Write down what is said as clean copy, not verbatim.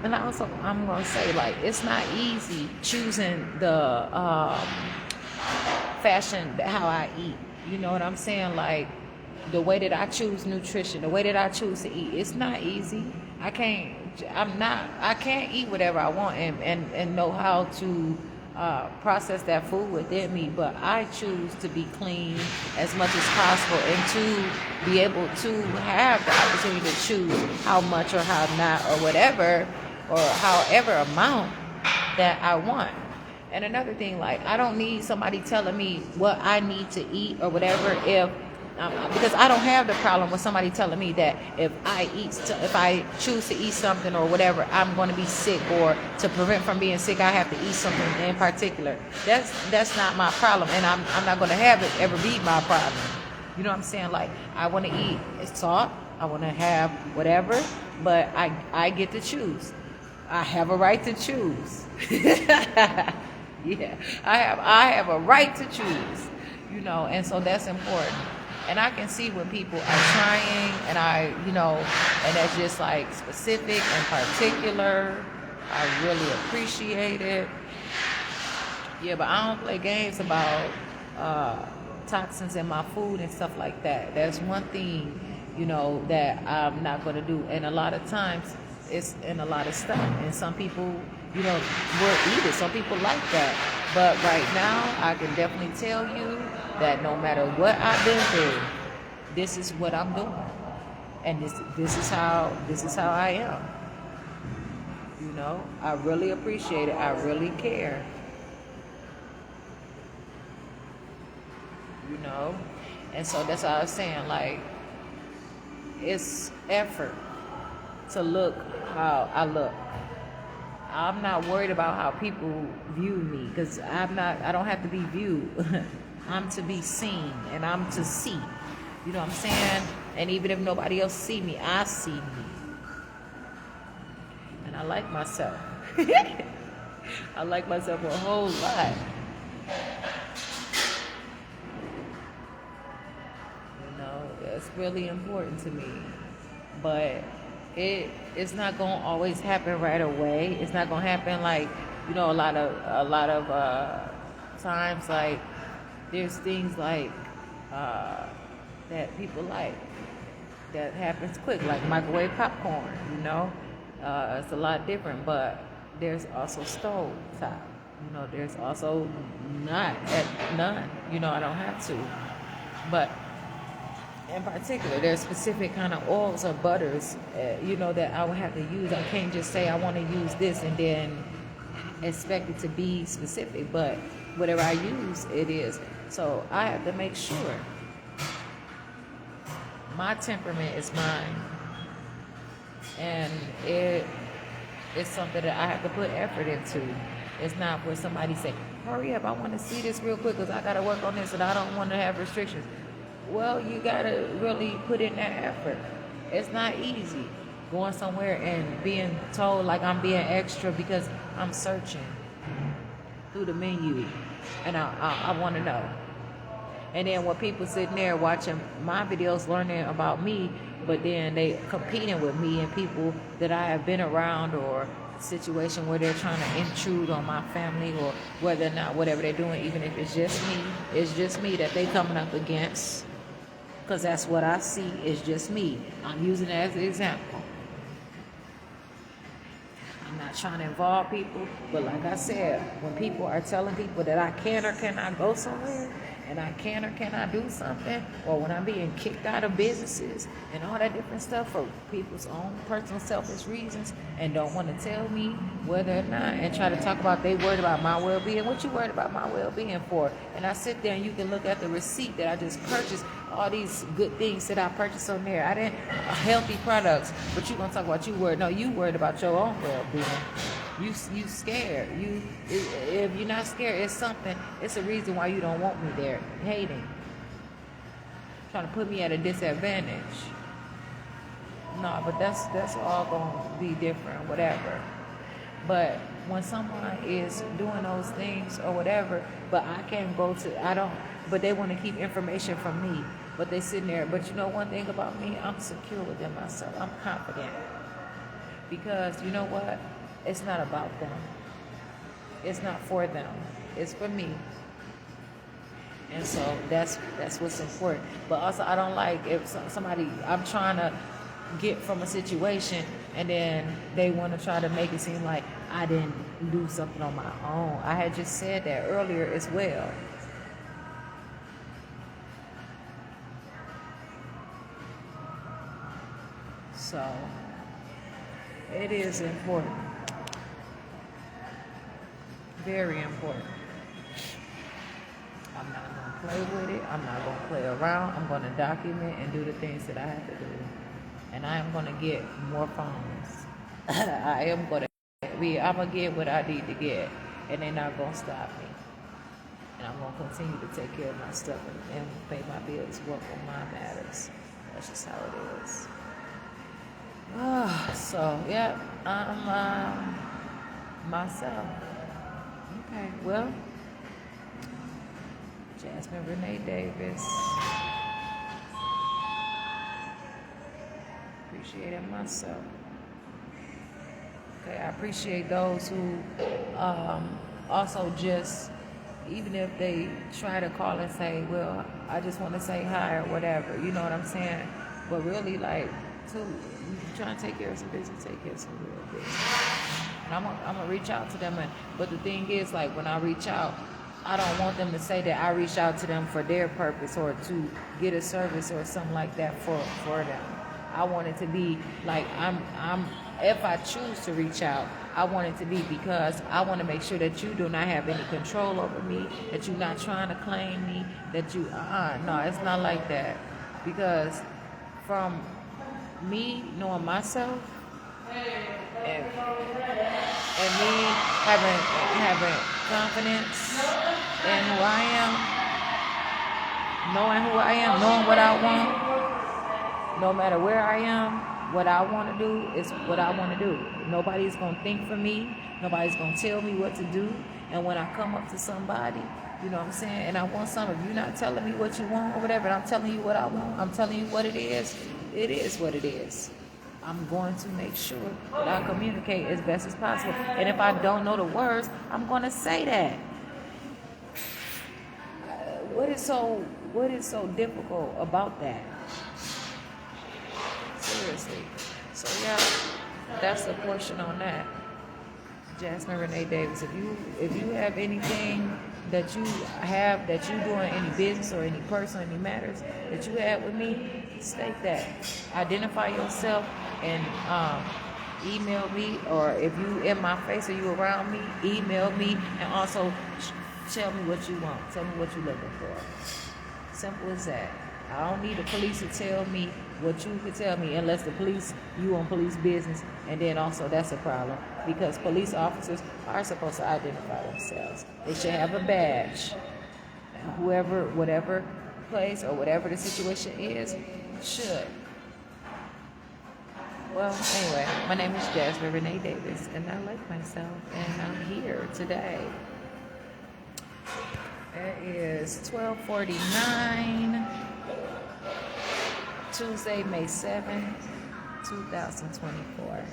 And also, I'm gonna say, like, it's not easy choosing the fashion how I eat. You know what I'm saying? Like, the way that I choose nutrition, the way that I choose to eat, it's not easy. I can't. I can't eat whatever I want and know how to process that food within me. But I choose to be clean as much as possible and to be able to have the opportunity to choose how much or how not or whatever or however amount that I want. And another thing, like, I don't need somebody telling me what I need to eat or whatever. If because I don't have the problem with somebody telling me that if I choose to eat something or whatever, I'm going to be sick, or to prevent from being sick, I have to eat something in particular. That's not my problem, and I'm not going to have it ever be my problem. You know what I'm saying? Like, I want to eat salt, I want to have whatever, but I get to choose. I have a right to choose. Yeah, I have a right to choose, you know, and so that's important. And I can see when people are trying, and and that's just like specific and particular. I really appreciate it. Yeah, but I don't play games about toxins in my food and stuff like that. That's one thing, that I'm not going to do. And a lot of times, it's in a lot of stuff. And some people, will eat it. Some people like that. But right now, I can definitely tell you that no matter what I've been through, this is what I'm doing. And this is how I am. I really appreciate it. I really care. And so that's what I was saying, like, it's effort to look how I look. I'm not worried about how people view me, because I don't have to be viewed. I'm to be seen, and I'm to see. You know what I'm saying? And even if nobody else see me, I see me. And I like myself. I like myself a whole lot. That's really important to me. But it's not gonna always happen right away. It's not gonna happen like, a lot of times, like, there's things like that people like that happens quick, like microwave popcorn. It's a lot different. But there's also stove top. There's also none. I don't have to. But in particular, there's specific kind of oils or butters, that I would have to use. I can't just say I want to use this and then expect it to be specific. But whatever I use, it is. So I have to make sure my temperament is mine, and it's something that I have to put effort into. It's not where somebody say, "Hurry up! I want to see this real quick because I got to work on this and I don't want to have restrictions." Well, you gotta really put in that effort. It's not easy going somewhere and being told like I'm being extra because I'm searching through the menu and I want to know. And then when people sitting there watching my videos, learning about me, but then they competing with me and people that I have been around, or a situation where they're trying to intrude on my family, or whether or not whatever they're doing, even if it's just me that they coming up against. Because that's what I see, is just me. I'm using it as an example. I'm not trying to involve people, but like I said, when people are telling people that I can or cannot go somewhere, and I can or cannot do something, or when I'm being kicked out of businesses and all that different stuff for people's own personal selfish reasons, and don't want to tell me whether or not, and try to talk about they worried about my well-being. What you worried about my well-being for? And I sit there and you can look at the receipt that I just purchased, all these good things that I purchased on there. I didn't healthy products, but you gonna talk about you worried? No, you worried about your own well-being. You scared. If you're not scared, it's something. It's a reason why you don't want me there. Hating, trying to put me at a disadvantage. No, but that's all gonna be different, whatever. But when someone is doing those things or whatever, but I can't go to, I don't. But they want to keep information from me. But they sitting there. But you know one thing about me, I'm secure within myself. I'm confident. Because you know what? It's not about them. It's not for them. It's for me. And so that's what's important. But also, I don't like if somebody I'm trying to get from a situation, and then they want to try to make it seem like I didn't do something on my own. I had just said that earlier as well. So it is important, very important. I'm not going to play with it. I'm not going to play around. I'm going to document and do the things that I have to do. And I am going to get more phones. I am going to I'm going to get what I need to get. And they're not going to stop me. And I'm going to continue to take care of my stuff and pay my bills, work on my matters. That's just how it is. So, yeah, I'm myself. Okay, well, Jasmine Renee Davis. Appreciating myself. Okay, I appreciate those who also just, even if they try to call and say, well, I just want to say hi or whatever, you know what I'm saying? But really, like, you trying to take care of some business, take care of some real business. And I'm gonna reach out to them. But the thing is, like, when I reach out, I don't want them to say that I reach out to them for their purpose or to get a service or something like that for them. I want it to be like if I choose to reach out, I want it to be because I want to make sure that you do not have any control over me, that you're not trying to claim me, that you no, it's not like that. Because from me knowing myself and me having confidence in who I am, knowing who I am, knowing what I want, no matter where I am, what I want to do is what I want to do. Nobody's going to think for me. Nobody's going to tell me what to do. And when I come up to somebody, you know what I'm saying, and I want something, if you're not telling me what you want or whatever, and I'm telling you what I want, I'm telling you what it is what it is. I'm going to make sure that I communicate as best as possible. And if I don't know the words, I'm going to say that. What is so difficult about that? Seriously. So yeah, that's the portion on that. Jasmine Renee Davis, if you have anything that you have, that you doing any business or any personal, any matters that you have with me, state that. Identify yourself and email me, or if you in my face or you around me, email me, and also tell me what you want. Tell me what you're looking for. Simple as that. I don't need the police to tell me what you could tell me unless you on police business, and then also that's a problem because police officers are supposed to identify themselves. They should have a badge. Whoever, whatever place or whatever the situation is, should. Well, anyway, my name is Jasmine Renee Davis, and I like myself, and I'm here today. It is 12:49. Tuesday, May 7th, 2024.